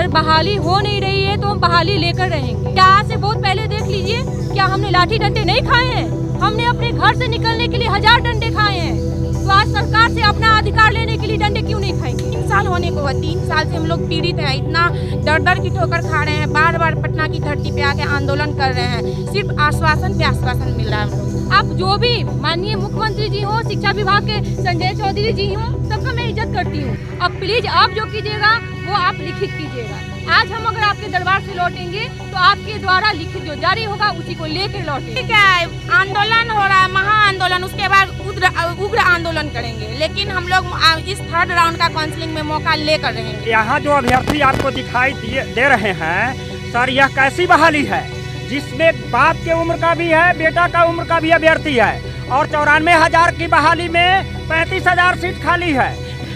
अगर बहाली हो नहीं रही है तो हम बहाली लेकर रहेंगे। क्या आज से बहुत पहले देख लीजिए, क्या हमने लाठी डंडे नहीं खाए हैं? हमने अपने घर से निकलने के लिए 1000 डंडे खाए हैं। तो आज सरकार से अपना अधिकार लेने के लिए डंडे क्यों नहीं खाएंगे? 3 साल होने को है, 3 साल से हम लोग पीड़ित हैं, इतना दर की ठोकर खा रहे हैं, बार बार पटना की धरती पे आके आंदोलन कर रहे हैं, सिर्फ आश्वासन पे आश्वासन मिल रहा है हम लोग। आप जो भी माननीय मुख्यमंत्री जी हो, शिक्षा विभाग के संजय चौधरी जी हो, सबका मैं इज्जत करती हूँ। अब प्लीज आप जो कीजिएगा वो आप लिखित कीजिएगा। आज हम अगर आपके दरबार से लौटेंगे तो आपके द्वारा लिखित जो जारी होगा उसी को लेकर लौटेंगे। ठीक है, आंदोलन हो रहा है, महा आंदोलन, उसके बाद उग्र आंदोलन करेंगे, लेकिन हम लोग इस 3rd राउंड का काउंसलिंग में मौका लेकर रहेंगे। यहाँ जो अभ्यर्थी आपको दिखाई दे रहे हैं सर, यह कैसी बहाली है जिसमें बाप के उम्र का भी है, बेटा का उम्र का भी अभ्यर्थी है, और 94,000 की बहाली में 35,000 सीट खाली है।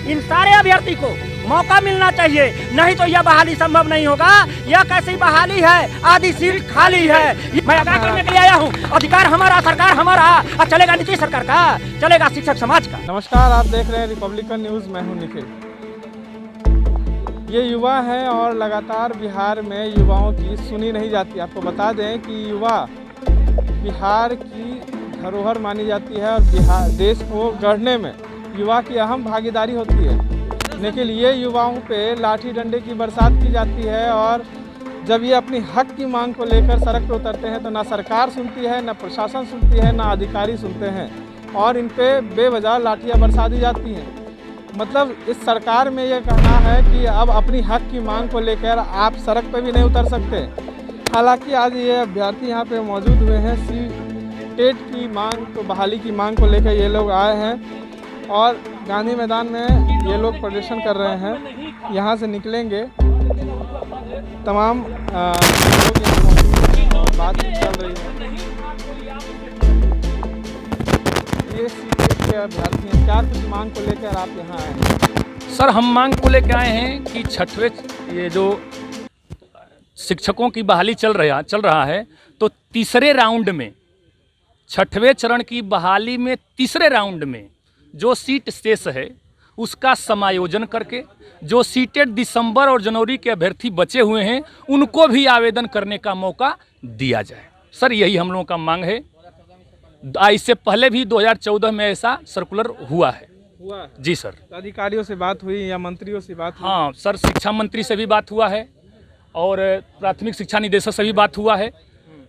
इन सारे अभ्यर्थी को मौका मिलना चाहिए, नहीं तो यह बहाली संभव नहीं होगा। यह कैसी बहाली है, आधी सीट खाली है। मैं अदा करने के लिए आया हूँ, अधिकार हमारा, सरकार हमारा। अब चलेगा नीतीश सरकार का, चलेगा शिक्षक समाज का। नमस्कार, आप देख रहे हैं रिपब्लिकन न्यूज़, मैं हूं निखिल। ये युवा हैं और लगातार बिहार में युवाओं की सुनी नहीं जाती। आपको बता दें कि युवा बिहार की धरोहर मानी जाती है और बिहार देश को गढ़ने में युवा की अहम भागीदारी होती है, लेकिन ये युवाओं पे लाठी डंडे की बरसात की जाती है। और जब ये अपनी हक की मांग को लेकर सड़क पर उतरते हैं तो ना सरकार सुनती है, ना प्रशासन सुनती है, ना अधिकारी सुनते हैं, और इन पे बेवजह लाठियाँ बरसा दी जाती हैं। मतलब इस सरकार में ये कहना है कि अब अपनी हक की मांग को लेकर आप सड़क पर भी नहीं उतर सकते। हालांकि आज ये अभ्यर्थी यहाँ पे मौजूद हुए हैं, टेट की मांग को, बहाली की मांग को लेकर ये लोग आए हैं और गांधी मैदान में ये लोग प्रदर्शन कर रहे हैं। यहाँ से निकलेंगे, तमाम लोग यहाँ मौजूद हैं, बातचीत चल रही है। ये सीटेट के अभ्यर्थी हैं, क्या कुछ मांग को लेकर आप यहाँ आए हैं? सर, हम मांग को लेकर आए हैं कि 6वें ये जो शिक्षकों की बहाली चल रहा है, तो तीसरे राउंड में, 6वें चरण की बहाली में तीसरे राउंड में जो सीट शेष है उसका समायोजन करके जो सीटें दिसंबर और जनवरी के अभ्यर्थी बचे हुए हैं उनको भी आवेदन करने का मौका दिया जाए। सर, यही हम लोगों का मांग है। इससे पहले भी 2014 में ऐसा सर्कुलर हुआ है। जी सर। अधिकारियों से बात हुई या मंत्रियों से बात हुई? हाँ सर, शिक्षा मंत्री से भी बात हुआ है और प्राथमिक शिक्षा निदेशक से भी बात हुआ है।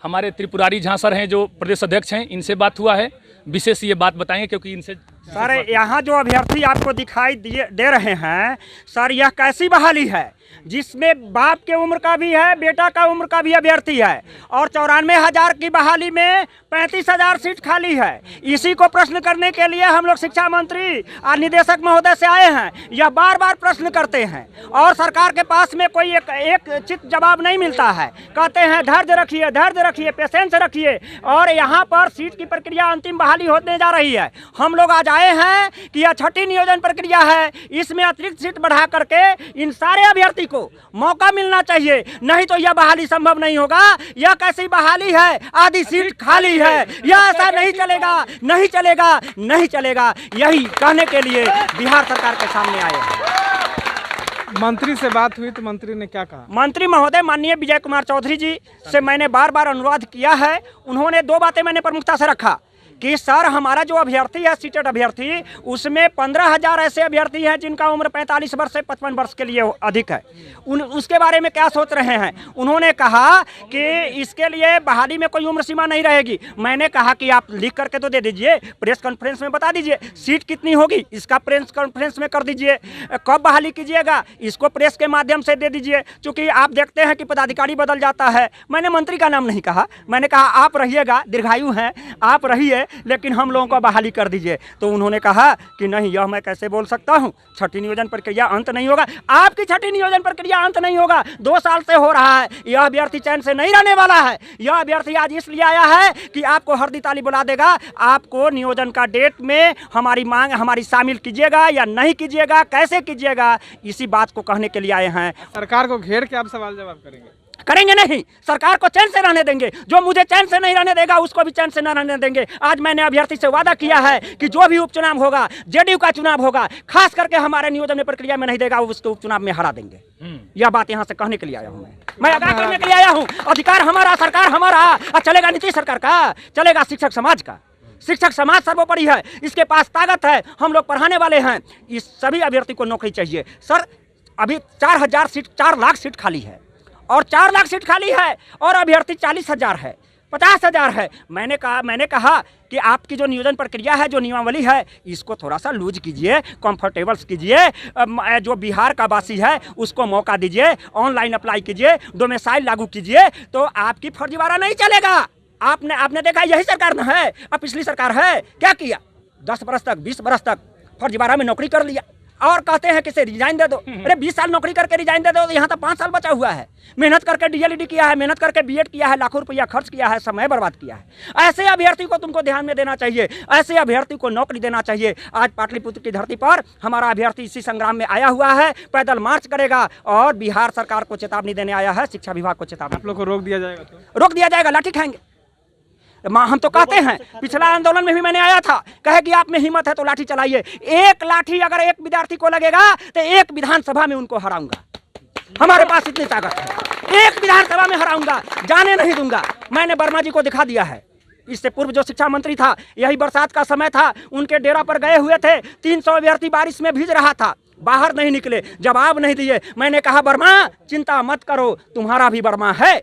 हमारे त्रिपुरारी झा सर हैं जो प्रदेश अध्यक्ष हैं, इनसे बात हुआ है। विशेष ये बात बताएंगे क्योंकि इनसे सर, यहाँ जो अभ्यर्थी आपको दिखाई दे रहे हैं सर, यह कैसी बहाली है जिसमें बाप के उम्र का भी है, बेटा का उम्र का भी अभ्यर्थी है, और 94,000 की बहाली में 35,000 सीट खाली है। इसी को प्रश्न करने के लिए हम लोग शिक्षा मंत्री और निदेशक महोदय से आए हैं। यह बार बार प्रश्न करते हैं और सरकार के पास में कोई एक चित जवाब नहीं मिलता है। कहते हैं धैर्य रखिए, पेशेंस रखिए, और यहाँ पर सीट की प्रक्रिया अंतिम बहाली होने जा रही है। हम लोग आज आए हैं कि यह 6ठी नियोजन प्रक्रिया है, इसमें अतिरिक्त सीट बढ़ा करके इन सारे अभ्यर्थी को मौका मिलना चाहिए, नहीं तो यह बहाली संभव नहीं होगा। यह कैसी बहाली है, आधी सीट खाली है। यह ऐसा नहीं चलेगा। यही कहने के लिए बिहार सरकार के सामने आए हैं। मंत्री से बात हुई तो मंत्री ने क्या कहा? मंत्री महोदय माननीय विजय कुमार चौधरी जी से मैंने बार बार अनुरोध किया है। उन्होंने 2 बातें मैंने प्रमुखता से रखा कि सर, हमारा जो अभ्यर्थी है सीटेट अभ्यर्थी, उसमें 15,000 ऐसे अभ्यर्थी हैं जिनका उम्र 45 वर्ष से 55 वर्ष के लिए अधिक है। उसके बारे में क्या सोच रहे हैं? उन्होंने कहा कि इसके लिए बहाली में कोई उम्र सीमा नहीं रहेगी। मैंने कहा कि आप लिख करके तो दे दीजिए, प्रेस कॉन्फ्रेंस में बता दीजिए सीट कितनी होगी, इसका प्रेस कॉन्फ्रेंस में कर दीजिए। कब बहाली कीजिएगा, इसको प्रेस के माध्यम से दे दीजिए, क्योंकि आप देखते हैं कि पदाधिकारी बदल जाता है। मैंने मंत्री का नाम नहीं कहा, मैंने कहा आप रहिएगा, दीर्घायु हैं, आप रहिए, लेकिन हम लोगों को बहाली कर दीजिए। तो उन्होंने कहा कि नहीं, यह मैं कैसे बोल सकता हूं, 6ठी नियोजन प्रक्रिया अंत नहीं होगा। आपकी 6ठी नियोजन प्रक्रिया अंत नहीं होगा, 2 साल से हो रहा है। यह अभ्यर्थी चैन से नहीं रहने वाला है। यह अभ्यर्थी आज इसलिए आया है कि आपको हरदी ताली बुला देगा, आपको नियोजन का डेट में हमारी मांग हमारी शामिल कीजिएगा या नहीं कीजिएगा, कैसे कीजिएगा, इसी बात को कहने के लिए आए हैं। सरकार को घेर के आप सवाल जवाब करेंगे? करेंगे नहीं, सरकार को चैन से रहने देंगे। जो मुझे चैन से नहीं रहने देगा उसको भी चैन से न रहने देंगे। आज मैंने अभ्यर्थी से वादा किया है कि जो भी उपचुनाव होगा, जेडीयू का चुनाव होगा, खास करके हमारे नियोजन प्रक्रिया में नहीं देगा, उसको उपचुनाव में हरा देंगे। यह बात यहाँ से कहने के लिए आया हूँ। मैं आगाह करने के लिए आया हूँ। अधिकार हमारा, सरकार हमारा। और चलेगा नीतीश सरकार का, चलेगा शिक्षक समाज का। शिक्षक समाज सर्वोपरि है, इसके पास ताकत है, हम लोग पढ़ाने वाले हैं। इस सभी अभ्यर्थी को नौकरी चाहिए। सर अभी 4,000 सीट, 4 लाख सीट खाली है, और 4 लाख सीट खाली है, और अभ्यर्थी 40,000 है, 50,000 है। मैंने कहा कि आपकी जो नियोजन प्रक्रिया है, जो नियमावली है, इसको थोड़ा सा लूज कीजिए, कंफर्टेबल कीजिए। जो बिहार का वासी है उसको मौका दीजिए, ऑनलाइन अप्लाई कीजिए, डोमिसाइल लागू कीजिए, तो आपकी फर्जीवाड़ा नहीं चलेगा। आपने देखा यही सरकार न है, अब पिछली सरकार है, क्या किया? 10 बरस तक, 20 बरस तक फर्जीवाड़ा में नौकरी कर लिया, और कहते हैं कि से रिजाइन दे दो। अरे 20 साल नौकरी करके रिजाइन दे दो, तो यहाँ तो 5 साल बचा हुआ है। मेहनत करके डीएलईडी किया है, मेहनत करके बीएड किया है, लाखों रुपया खर्च किया है, समय बर्बाद किया है। ऐसे अभ्यर्थी को तुमको ध्यान में देना चाहिए, ऐसे अभ्यर्थी को नौकरी देना चाहिए। आज पाटलिपुत्र की धरती पर हमारा अभ्यर्थी इसी संग्राम में आया हुआ है, पैदल मार्च करेगा, और बिहार सरकार को चेतावनी देने आया है, शिक्षा विभाग को चेतावनी। आप लोग को रोक दिया जाएगा तो? रोक दिया जाएगा, लाठी खाएंगे। हम तो कहते हैं, पिछला आंदोलन में भी मैंने आया था, कहे कि आप में हिम्मत है तो लाठी चलाइए। एक लाठी अगर एक विद्यार्थी को लगेगा तो एक विधानसभा में उनको हराऊंगा। हमारे पास इतनी ताकत है, एक विधानसभा में हराऊंगा, जाने नहीं दूंगा। मैंने वर्मा जी को दिखा दिया है। इससे पूर्व जो शिक्षा मंत्री था, यही बरसात का समय था, उनके डेरा पर गए हुए थे, 300 अभ्यर्थी बारिश में भीज रहा था, बाहर नहीं निकले, जवाब नहीं दिए। मैंने कहा वर्मा चिंता मत करो, तुम्हारा भी वर्मा है,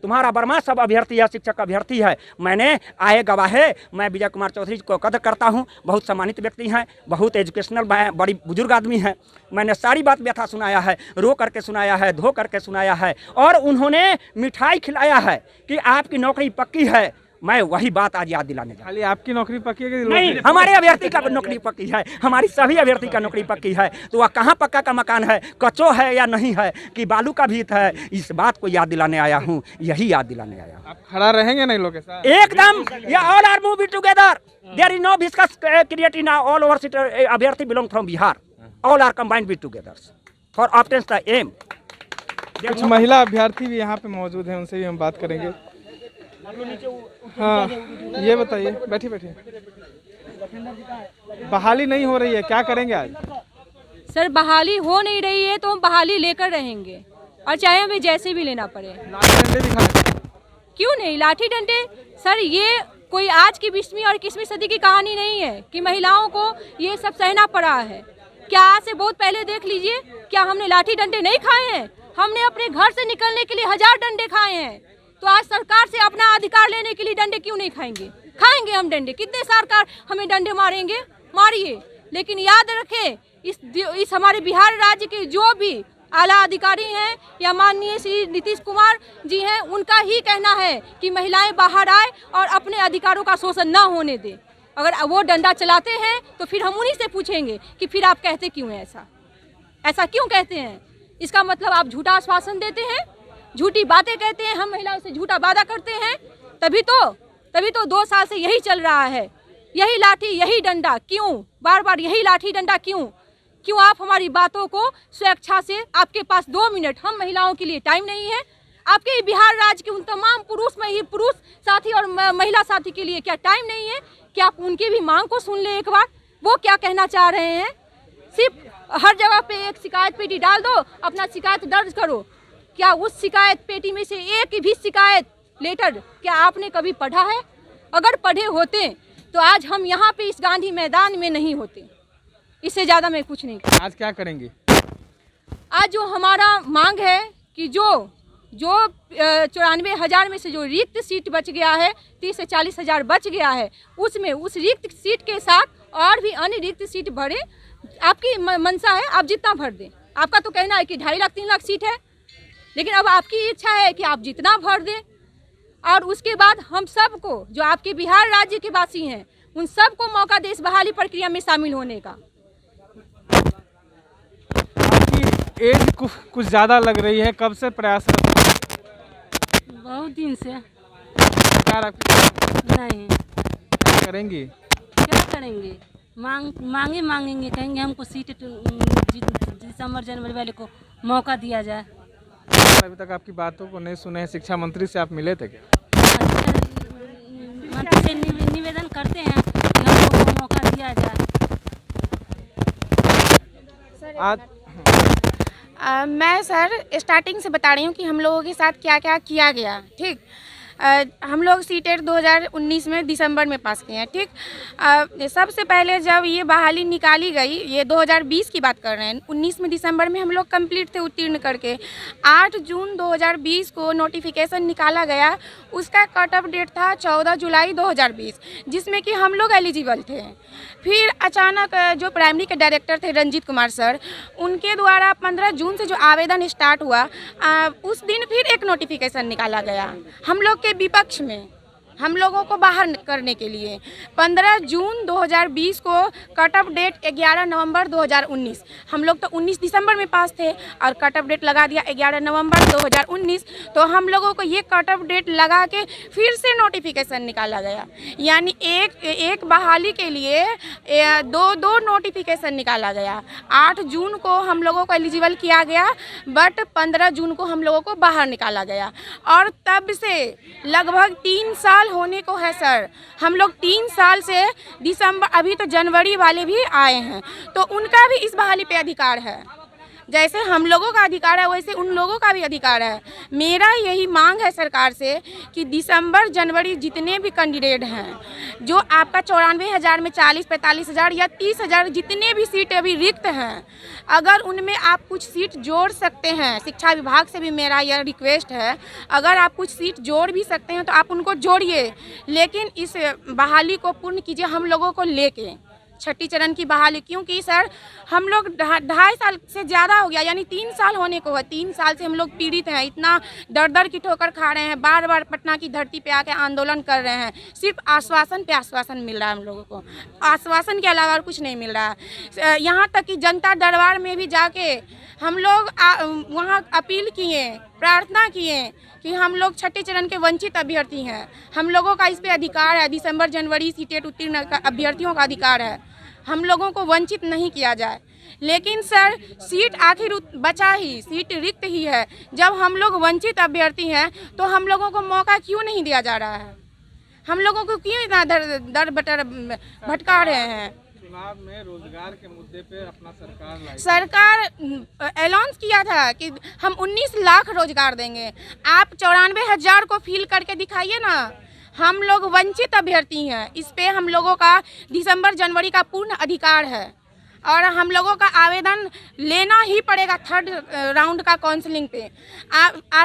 तुम्हारा वर्मा सब अभ्यर्थी है, शिक्षक अभ्यर्थी है। मैंने आए गवाहे, मैं विजय कुमार चौधरी को कदर करता हूँ, बहुत सम्मानित व्यक्ति हैं, बहुत एजुकेशनल, बड़ी बुजुर्ग आदमी हैं। मैंने सारी बात व्यथा सुनाया है, रो करके सुनाया है, धो करके सुनाया है, और उन्होंने मिठाई खिलाया है कि आपकी नौकरी पक्की है। मैं वही बात आज याद दिलाने जा रहा हूं। खाली आपकी नौकरी पक्की है कि नहीं, हमारे अभ्यर्थी का नौकरी पक्की है, हमारी सभी अभ्यर्थी का नौकरी पक्की है। तो वह कहाँ पक्का का मकान है, कच्चो है या नहीं है, कि बालू का भीत है, इस बात को याद दिलाने आया हूँ, यही याद दिलाने आया हूँ। आप खड़ा रहेंगे ना इन लोगों के साथ? एकदम, या all are move together, there is no viscous created now, all over seat अभ्यर्थी belong from Bihar, all are combined with together for obtain the M. कुछ महिला अभ्यर्थी भी यहाँ पे मौजूद हैं, उनसे भी हम बात करेंगे। हाँ, ये बताइए, बैठिए बैठिए। बहाली नहीं हो रही है, क्या करेंगे आज? सर बहाली हो नहीं रही है तो हम बहाली लेकर रहेंगे, और चाहे हमें जैसे भी लेना पड़े। लाठी डंडे दिखाएं। क्यों नहीं, लाठी डंडे। सर ये कोई आज की 20वीं और 21वीं सदी की कहानी नहीं है कि महिलाओं को ये सब सहना पड़ा है। क्या आज से बहुत पहले देख लीजिए, क्या हमने लाठी डंडे नहीं खाए हैं? हमने अपने घर से निकलने के लिए 1000 डंडे खाए हैं। तो आज सरकार से अपना अधिकार लेने के लिए डंडे क्यों नहीं खाएंगे? खाएंगे हम डंडे। कितने सरकार हमें डंडे मारेंगे, मारिए, लेकिन याद रखें इस हमारे बिहार राज्य के जो भी आला अधिकारी हैं या माननीय श्री नीतीश कुमार जी हैं, उनका ही कहना है कि महिलाएं बाहर आए और अपने अधिकारों का शोषण ना होने दें। अगर वो डंडा चलाते हैं तो फिर हम उन्हीं से पूछेंगे कि फिर आप कहते क्यों हैं ऐसा क्यों कहते हैं? इसका मतलब आप झूठा आश्वासन देते हैं, झूठी बातें कहते हैं, हम महिलाओं से झूठा वादा करते हैं। तभी तो 2 साल से यही चल रहा है, यही लाठी यही डंडा। क्यों बार बार यही लाठी डंडा? क्यों आप हमारी बातों को स्वेच्छा से, आपके पास 2 मिनट हम महिलाओं के लिए टाइम नहीं है? आपके बिहार राज्य के उन तमाम पुरुष साथी और महिला साथी के लिए क्या टाइम नहीं है? क्या आप उनकी भी मांग को सुन ले एक बार, वो क्या कहना चाह रहे हैं? सिर्फ हर जगह पे एक शिकायत पेटी डाल दो, अपना शिकायत दर्ज करो। क्या उस शिकायत पेटी में से एक भी शिकायत लेटर क्या आपने कभी पढ़ा है? अगर पढ़े होते तो आज हम यहाँ पे इस गांधी मैदान में नहीं होते। इससे ज़्यादा मैं कुछ नहीं। आज क्या करेंगे? आज जो हमारा मांग है कि जो 94,000 में से जो रिक्त सीट बच गया है, 30 से 40,000 बच गया है, उसमें उस रिक्त सीट के साथ और भी अन्य रिक्त सीट भरे। आपकी मंशा है, आप जितना भर दें। आपका तो कहना है कि 2.5 लाख 3 लाख सीट है, लेकिन अब आपकी इच्छा है कि आप जितना भर दें, और उसके बाद हम सबको, जो आपके बिहार राज्य के वासी हैं, उन सबको मौका दे इस बहाली प्रक्रिया में शामिल होने का। आपकी एज कुछ ज़्यादा लग रही है, कब से प्रयासरत? बहुत दिन से। सरकार आपकी नहीं क्या करेंगी? क्या करेंगे? मांगेंगे, कहेंगे हमको सीट दिसंबर जनवरी वाले को मौका दिया जाए। अभी तक आपकी बातों को नहीं सुने हैं, शिक्षा मंत्री से आप मिले थे क्या? मंत्री से निवेदन करते हैं कि हम लोग को मौका दिया जाए। आज मैं सर स्टार्टिंग से बता रही हूँ कि हम लोगों के साथ क्या क्या किया गया। ठीक, हम लोग सीटेट 2019 में दिसंबर में पास किए हैं। ठीक, सबसे पहले जब ये बहाली निकाली गई, ये 2020 की बात कर रहे हैं, 19 में दिसंबर में हम लोग कंप्लीट थे उत्तीर्ण करके। 8 जून 2020 को नोटिफिकेशन निकाला गया, उसका कट ऑफ डेट था 14 जुलाई 2020, जिसमें कि हम लोग एलिजिबल थे। फिर अचानक जो प्राइमरी के डायरेक्टर थे रंजीत कुमार सर, उनके द्वारा 15 जून से जो आवेदन स्टार्ट हुआ, उस दिन फिर एक नोटिफिकेशन निकाला गया हम लोग के विपक्ष में, हम लोगों को बाहर करने के लिए। 15 जून 2020 को कट ऑफ डेट 11 नवंबर 2019, हम लोग तो 19 दिसंबर में पास थे और कट ऑफ डेट लगा दिया 11 नवंबर 2019। तो हम लोगों को ये कट ऑफ डेट लगा के फिर से नोटिफिकेशन निकाला गया, यानी एक बहाली के लिए दो नोटिफिकेशन निकाला गया। 8 जून को हम लोगों को एलिजिबल किया गया, बट 15 जून को हम लोगों को बाहर निकाला गया। और तब से लगभग 3 साल होने को है सर, हम लोग 3 साल से दिसंबर, अभी तो जनवरी वाले भी आए हैं, तो उनका भी इस बहाली पे अधिकार है। जैसे हम लोगों का अधिकार है वैसे उन लोगों का भी अधिकार है। मेरा यही मांग है सरकार से कि दिसंबर जनवरी जितने भी कैंडिडेट हैं, जो आपका 94,000 में 40-45,000 या 30,000 जितने भी सीट अभी रिक्त हैं, अगर उनमें आप कुछ सीट जोड़ सकते हैं, शिक्षा विभाग से भी मेरा यह रिक्वेस्ट है, अगर आप कुछ सीट जोड़ भी सकते हैं तो आप उनको जोड़िए, लेकिन इस बहाली को पूर्ण कीजिए हम लोगों को लेके, छठी चरण की बहाली। क्योंकि सर हम लोग 2.5 साल से ज़्यादा हो गया, यानी 3 साल होने को है, 3 साल से हम लोग पीड़ित हैं, इतना दर की ठोकर खा रहे हैं, बार बार पटना की धरती पे आके आंदोलन कर रहे हैं, सिर्फ आश्वासन पे आश्वासन मिल रहा है हम लोगों को, आश्वासन के अलावा और कुछ नहीं मिल रहा है। यहाँ तक कि जनता दरबार में भी जाके हम लोग वहाँ अपील किए, प्रार्थना किए कि हम लोग छठे चरण के वंचित अभ्यर्थी हैं, हम लोगों का इस पे अधिकार है, दिसंबर जनवरी सीटेट उत्तीर्ण अभ्यर्थियों का अधिकार है, हम लोगों को वंचित नहीं किया जाए। लेकिन सर सीट आखिर बचा ही, सीट रिक्त ही है, जब हम लोग वंचित अभ्यर्थी हैं तो हम लोगों को मौका क्यों नहीं दिया जा रहा है, हम लोगों को क्यों इतना दर बटर भटका रहे हैं। चुनाव में रोजगार के मुद्दे पे अपना सरकार ऐलान किया था कि हम 19 लाख रोजगार देंगे, आप 94,000 को फिल करके दिखाइए ना। हम लोग वंचित अभ्यर्थी हैं, इस पे हम लोगों का दिसंबर जनवरी का पूर्ण अधिकार है और हम लोगों का आवेदन लेना ही पड़ेगा 3rd राउंड का काउंसलिंग पे।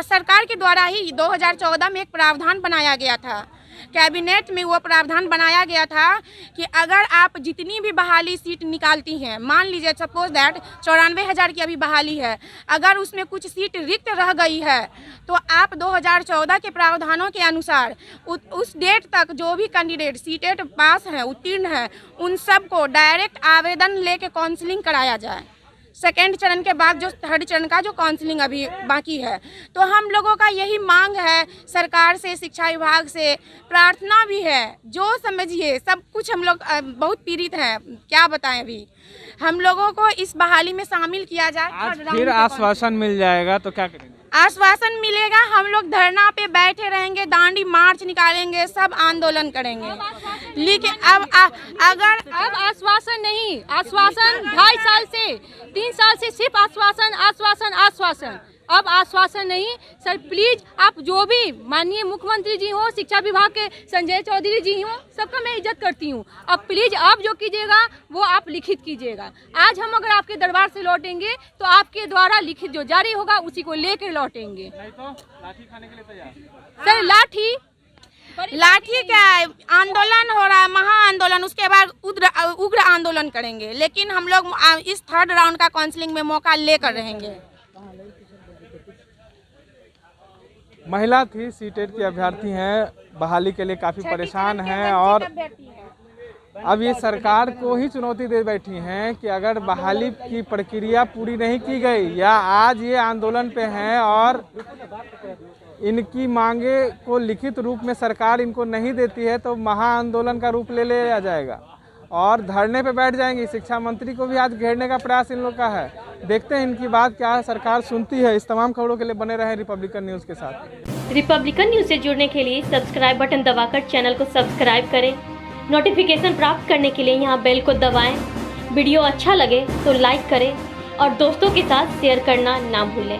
सरकार के द्वारा ही 2014 में एक प्रावधान बनाया गया था, कैबिनेट में वो प्रावधान बनाया गया था कि अगर आप जितनी भी बहाली सीट निकालती हैं, मान लीजिए सपोज दैट 94,000 की अभी बहाली है, अगर उसमें कुछ सीट रिक्त रह गई है तो आप 2014 के प्रावधानों के अनुसार उस डेट तक जो भी कैंडिडेट सीटेट पास हैं, उत्तीर्ण हैं, उन सब को डायरेक्ट आवेदन लेके काउंसलिंग कराया जाए। सेकेंड चरण के बाद जो 3rd चरण का जो काउंसलिंग अभी बाकी है, तो हम लोगों का यही मांग है सरकार से, शिक्षा विभाग से, प्रार्थना भी है, जो समझिए सब कुछ। हम लोग बहुत पीड़ित हैं, क्या बताएं, अभी हम लोगों को इस बहाली में शामिल किया जाए। आज फिर आश्वासन मिल जाएगा तो क्या करेंगे? आश्वासन मिलेगा, हम लोग धरना पे बैठे रहेंगे, दांडी मार्च निकालेंगे, सब आंदोलन करेंगे। लेकिन अब आश्वासन नहीं, आश्वासन 2.5 साल से 3 साल से सिर्फ आश्वासन आश्वासन आश्वासन, अब आश्वासन नहीं। सर प्लीज आप जो भी माननीय मुख्यमंत्री जी हो, शिक्षा विभाग के संजय चौधरी जी हो, सबका मैं इज्जत करती हूँ। अब प्लीज आप जो कीजिएगा वो आप लिखित कीजिएगा। आज हम अगर आपके दरबार से लौटेंगे तो आपके द्वारा लिखित जो जारी होगा उसी को लेकर लौटेंगे। नहीं तो लाठी खाने के लिए तैयार? सर लाठी क्या, आंदोलन हो रहा है, महा आंदोलन, उसके बाद उग्र आंदोलन करेंगे। लेकिन हम लोग इस 3rd राउंड का काउंसलिंग में मौका लेकर रहेंगे। महिला थी, सीटेट की अभ्यर्थी हैं, बहाली के लिए काफ़ी परेशान हैं और अब ये सरकार को ही चुनौती दे बैठी हैं कि अगर बहाली की प्रक्रिया पूरी नहीं की गई या आज ये आंदोलन पे हैं और इनकी मांगे को लिखित रूप में सरकार इनको नहीं देती है तो महा आंदोलन का रूप ले लिया जाएगा। और धरने पे बैठ जाएंगी। शिक्षा मंत्री को भी आज घेरने का प्रयास इन लोग का है। देखते हैं इनकी बात क्या है, सरकार सुनती है। इस तमाम खबरों के लिए बने रहे रिपब्लिकन न्यूज़ के साथ। रिपब्लिकन न्यूज़ से जुड़ने के लिए सब्सक्राइब बटन दबाकर चैनल को सब्सक्राइब करें। नोटिफिकेशन प्राप्त करने के लिए यहाँ बेल को दबाएं। वीडियो अच्छा लगे तो लाइक करें और दोस्तों के साथ शेयर करना ना भूलें।